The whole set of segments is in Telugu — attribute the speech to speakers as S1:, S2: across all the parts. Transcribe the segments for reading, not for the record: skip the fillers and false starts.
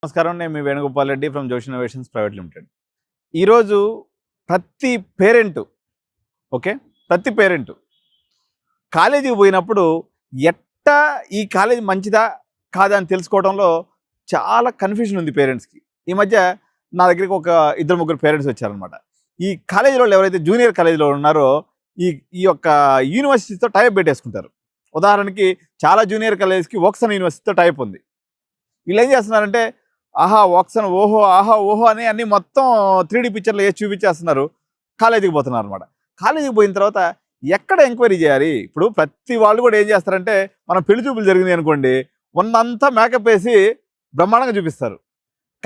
S1: నమస్కారం. నేను మీ వేణుగోపాల్ రెడ్డి ఫ్రమ్ జోష్ ఇన్నోవేషన్స్ ప్రైవేట్ లిమిటెడ్. ఈరోజు ప్రతి పేరెంటు ప్రతి పేరెంటు కాలేజీకి పోయినప్పుడు ఎట్టా ఈ కాలేజీ మంచిదా కాదా అని తెలుసుకోవడంలో చాలా కన్ఫ్యూజన్ ఉంది పేరెంట్స్కి. ఈ మధ్య నా దగ్గరికి ఒక ఇద్దరు ముగ్గురు పేరెంట్స్ వచ్చారనమాట. ఈ కాలేజీలో ఎవరైతే జూనియర్ కాలేజీలో ఉన్నారో ఈ ఈ యొక్క యూనివర్సిటీతో టైప్ పెట్టేసుకుంటారు. ఉదాహరణకి చాలా జూనియర్ కాలేజ్కి వోక్సన్ యూనివర్సిటీతో టైప్ ఉంది. వీళ్ళు ఏం చేస్తున్నారంటే ఆహా వోక్సన్ ఓహో అని అన్ని మొత్తం 3D పిక్చర్లు వేసి చూపించేస్తున్నారు. కాలేజీకి పోతున్నారు అనమాట. కాలేజీకి పోయిన తర్వాత ఎక్కడ ఎంక్వైరీ చేయాలి? ఇప్పుడు ప్రతి వాళ్ళు కూడా ఏం చేస్తారంటే మనం పెళ్లి చూపులు జరిగింది అనుకోండి, ఉన్నంతా మేకప్ వేసి బ్రహ్మాండంగా చూపిస్తారు.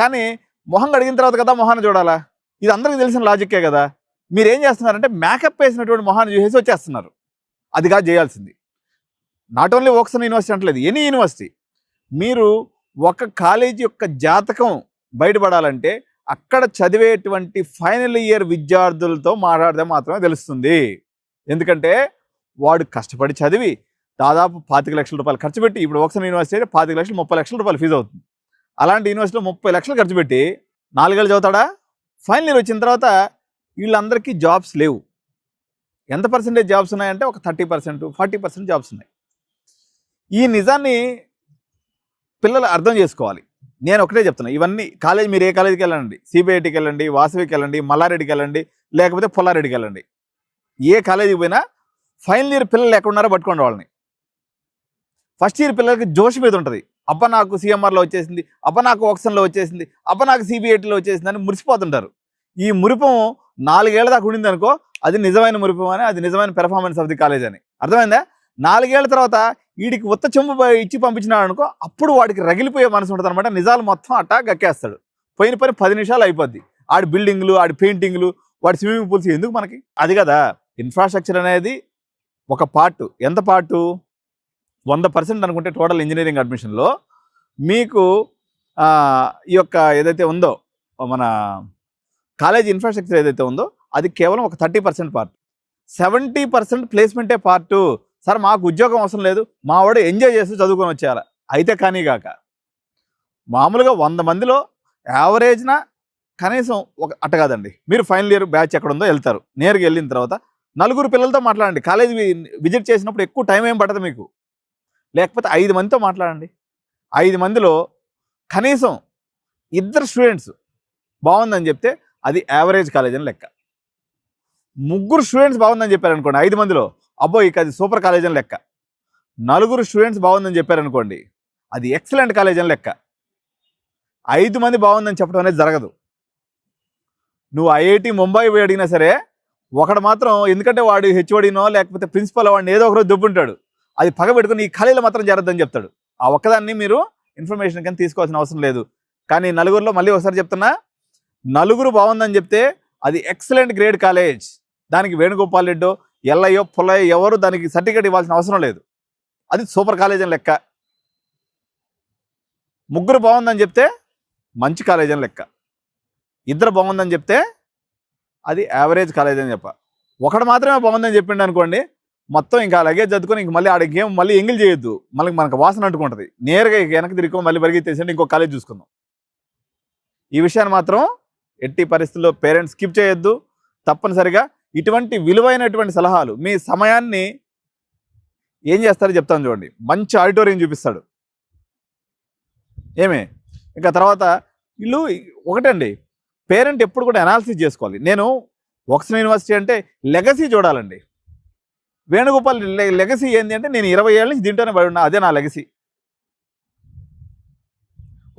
S1: కానీ మొహం కడిగిన తర్వాత కదా మొహాన్ని చూడాలా? ఇది అందరికీ తెలిసిన లాజిక్కే కదా. మీరు ఏం చేస్తున్నారంటే మేకప్ వేసినటువంటి మొహాన్ని చూసేసి వచ్చేస్తున్నారు. అది కాదు చేయాల్సింది. నాట్ ఓన్లీ వోక్సన్ యూనివర్సిటీ అంటలేదు, ఎనీ యూనివర్సిటీ. మీరు ఒక కాలేజీ యొక్క జాతకం బయటపడాలంటే అక్కడ చదివేటువంటి ఫైనల్ ఇయర్ విద్యార్థులతో మాట్లాడితే మాత్రమే తెలుస్తుంది. ఎందుకంటే వాడు కష్టపడి చదివి దాదాపు 25 లక్షల రూపాయలు ఖర్చు పెట్టి, ఇప్పుడు వోక్సన్ యూనివర్సిటీ అయితే 25 లక్షలు 30 లక్షల రూపాయలు ఫీజు అవుతుంది. అలాంటి యూనివర్సిటీలో 30 లక్షలు ఖర్చు పెట్టి 4 ఏళ్ళు చదువుతాడా? ఫైనల్ ఇయర్ వచ్చిన తర్వాత వీళ్ళందరికీ జాబ్స్ లేవు. ఎంత పర్సెంటేజ్ జాబ్స్ ఉన్నాయంటే ఒక 30%, 40% జాబ్స్ ఉన్నాయి. ఈ నిజాన్ని పిల్లలు అర్థం చేసుకోవాలి. నేను ఒకటే చెప్తున్నా, ఇవన్నీ కాలేజ్ మీరు ఏ కాలేజీకి వెళ్ళండి, సిబిఐటికి వెళ్ళండి, వాసవికి వెళ్ళండి, మల్లారెడ్డికి వెళ్ళండి, లేకపోతే పుల్లారెడ్డికి వెళ్ళండి, ఏ కాలేజీకి పోయినా ఫైనల్ ఇయర్ పిల్లలు ఎక్కడున్నారో పట్టుకోండి వాళ్ళని. ఫస్ట్ ఇయర్ పిల్లలకి జోష్ మీద ఉంటుంది. అబ్బా నాకు సిఎంఆర్లో వచ్చేసింది, అబ్బా నాకు వోక్సన్లో వచ్చేసింది, అబ్బా నాకు సిబిఐటిలో వచ్చేసింది అని మురిసిపోతుంటారు. ఈ మురిపం 4 ఏళ్ల దాకా ఉండింది అనుకో, అది నిజమైన మురిపం అని, అది నిజమైన పెర్ఫార్మెన్స్ ఆఫ్ ది కాలేజ్ అని. అర్థమైందా? 4 ఏళ్ల తర్వాత వీడికి ఉత్త చెంబు ఇచ్చి పంపించినాడు అనుకో, అప్పుడు వాడికి రగిలిపోయే మనసు ఉంటుంది అనమాట. నిజాలు మొత్తం అట్టా గక్కేస్తాడు. పోయిన పని 10 నిమిషాలు అయిపోద్ది. ఆడి బిల్డింగ్లు, ఆడి పెయింటింగ్లు, వాడి స్విమ్మింగ్ పూల్స్ ఎందుకు మనకి? అది కదా ఇన్ఫ్రాస్ట్రక్చర్ అనేది ఒక పార్ట్. ఎంత పార్టు? 100% అనుకుంటే టోటల్ ఇంజనీరింగ్ అడ్మిషన్లో మీకు ఈ యొక్క ఏదైతే ఉందో మన కాలేజ్ ఇన్ఫ్రాస్ట్రక్చర్ ఏదైతే ఉందో అది కేవలం ఒక 30% పార్ట్. 70% ప్లేస్మెంటే పార్టు. సార్ మాకు ఉద్యోగం అవసరం లేదు, మా వాడు ఎంజాయ్ చేస్తూ చదువుకొని వచ్చేయాలి అయితే. కానీ కాక మామూలుగా 100 మందిలో యావరేజ్న కనీసం ఒక అట్ట కాదండి, మీరు ఫైనల్ ఇయర్ బ్యాచ్ ఎక్కడ ఉందో వెళ్తారు. నేరుగా వెళ్ళిన తర్వాత 4 పిల్లలతో మాట్లాడండి. కాలేజ్ విజిట్ చేసినప్పుడు ఎక్కువ టైం ఏం పడదు మీకు. లేకపోతే 5 మందితో మాట్లాడండి. 5 మందిలో కనీసం 2 స్టూడెంట్స్ బాగుందని చెప్తే అది యావరేజ్ కాలేజ్ అని లెక్క. 3 స్టూడెంట్స్ బాగుందని చెప్పారనుకోండి 5 మందిలో, అబ్బో ఇక అది సూపర్ కాలేజ్ అని లెక్క. 4 స్టూడెంట్స్ బాగుందని చెప్పారనుకోండి అది ఎక్సలెంట్ కాలేజ్ అని లెక్క. 5 మంది బాగుందని చెప్పడం అనేది జరగదు. నువ్వు ఐఐటి ముంబై పోయి అడిగినా సరే ఒకడు మాత్రం, ఎందుకంటే వాడు హెచ్ఓడినో లేకపోతే ప్రిన్సిపల్ వాడిని ఏదో ఒకరోజు దుబ్బుంటాడు, అది పగ పెట్టుకుని ఈ కాలేజీలో మాత్రం జరగద్దని చెప్తాడు. ఆ ఒక్కదాన్ని మీరు ఇన్ఫర్మేషన్ కానీ తీసుకోవాల్సిన అవసరం లేదు. కానీ 4లో మళ్ళీ ఒకసారి చెప్తున్నా, 4 బాగుందని చెప్తే అది ఎక్సలెంట్ గ్రేడ్ కాలేజ్. దానికి వేణుగోపాల్ రెడ్డో ఎల్లయ్యో పుల్లయ్యో ఎవరు దానికి సర్టిఫికేట్ ఇవ్వాల్సిన అవసరం లేదు. అది సూపర్ కాలేజ్ అని లెక్క. 3 బాగుందని చెప్తే మంచి కాలేజ్ అని లెక్క. 2 బాగుందని చెప్తే అది యావరేజ్ కాలేజ్ అని చెప్ప. ఒకడు మాత్రమే బాగుందని చెప్పిండు అనుకోండి, మొత్తం ఇంకా లగేజ్ చదువుకొని ఇంక మళ్ళీ ఆడ గేమ్ మళ్ళీ ఎంగిల్ చేయొద్దు, మళ్ళీ మనకు వాసన అంటుకుంటుంది. నేరుగా వెనక్కి తిరిగి మళ్ళీ పరిగెత్తేసి ఇంకో కాలేజ్ చూసుకుందాం. ఈ విషయాన్ని మాత్రం ఎట్టి పరిస్థితుల్లో పేరెంట్స్ స్కిప్ చేయొద్దు. తప్పనిసరిగా ఇటువంటి విలువైనటువంటి సలహాలు, మీ సమయాన్ని ఏం చేస్తారో చెప్తాను చూడండి. మంచి ఆడిటోరియం చూపిస్తాడు ఏమే. ఇంకా తర్వాత వీళ్ళు ఒకటండి, పేరెంట్ ఎప్పుడు కూడా అనాలిసిస్ చేసుకోవాలి. నేను వోక్సన్ యూనివర్సిటీ అంటే లెగసీ చూడాలండి. వేణుగోపాల్ లెగసీ ఏంటి అంటే నేను 20 ఏళ్ళ నుంచి దీంట్లోనే పడి ఉన్నా, అదే నా లెగసీ.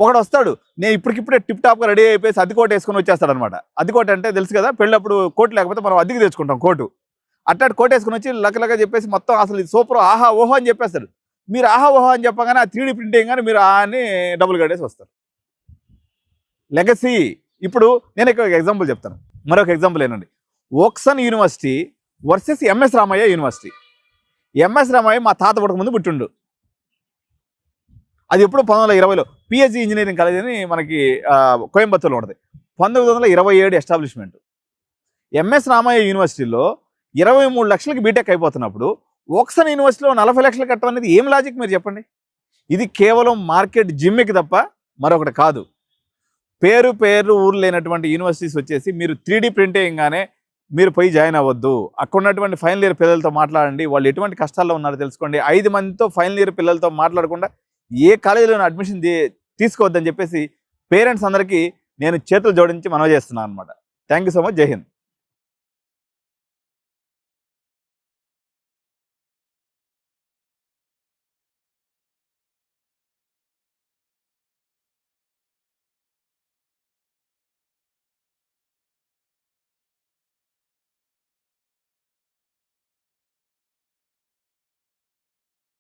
S1: ఒకడు వస్తాడు, నేను ఇప్పటికిప్పుడే టిప్ టాప్గా రెడీ అయిపోయి అద్దెకోట వేసుకొని వచ్చేస్తాడు అనమాట. అద్దెకోట అంటే తెలుసు కదా, పెళ్ళప్పుడు కోట్ లేకపోతే మనం అద్దెకి తెచ్చుకుంటాం కోటు. అట్టాడు కోట్ వేసుకొని వచ్చి లక్కలగా చెప్పేసి మొత్తం అసలు ఇది సూపర్ ఆహా ఓహో అని చెప్పేస్తాడు. మీరు ఆహా ఓహో అని చెప్పగానే ఆ 3D ప్రింటింగ్ కానీ మీరు అని డబ్బులు కట్టేసి వస్తారు. లెగసీ. ఇప్పుడు నేను ఒక ఎగ్జాంపుల్ చెప్తాను. మరొక ఎగ్జాంపుల్ ఏంటండి, Woxsen university versus MS Ramaiah university. MS Ramaiah మా తాత పుట్టక ముందు పుట్టిండు. అది ఎప్పుడు 1920లో పిహెచ్డి ఇంజనీరింగ్ కాలేజ్ అని మనకి కోయంబత్తూర్లో ఉంటుంది. 1927 ఎస్టాబ్లిష్మెంట్. ఎంఎస్ రామయ్య యూనివర్సిటీలో 23 లక్షలకి బీటెక్ అయిపోతున్నప్పుడు వోక్సన్ యూనివర్సిటీలో 40 లక్షలు కట్టడం అనేది ఏం లాజిక్ మీరు చెప్పండి? ఇది కేవలం మార్కెట్ జిమ్మికి తప్ప మరొకటి కాదు. పేరు ఊరు లేనటువంటి యూనివర్సిటీస్ వచ్చేసి మీరు 3D ప్రింట్ వేయంగానే మీరు పోయి జాయిన్ అవ్వద్దు. అక్కడ ఉన్నటువంటి ఫైనల్ ఇయర్ పిల్లలతో మాట్లాడండి. వాళ్ళు ఎటువంటి కష్టాల్లో ఉన్నారో తెలుసుకోండి. 5 మందితో ఫైనల్ ఇయర్ పిల్లలతో మాట్లాడకుండా ఏ కాలేజీలోనూ అడ్మిషన్ తీసుకోవద్దని చెప్పేసి పేరెంట్స్ అందరికీ నేను చేతులు జోడించి మనవి చేస్తున్నాను అనమాట. Thank you so much. జై హింద్.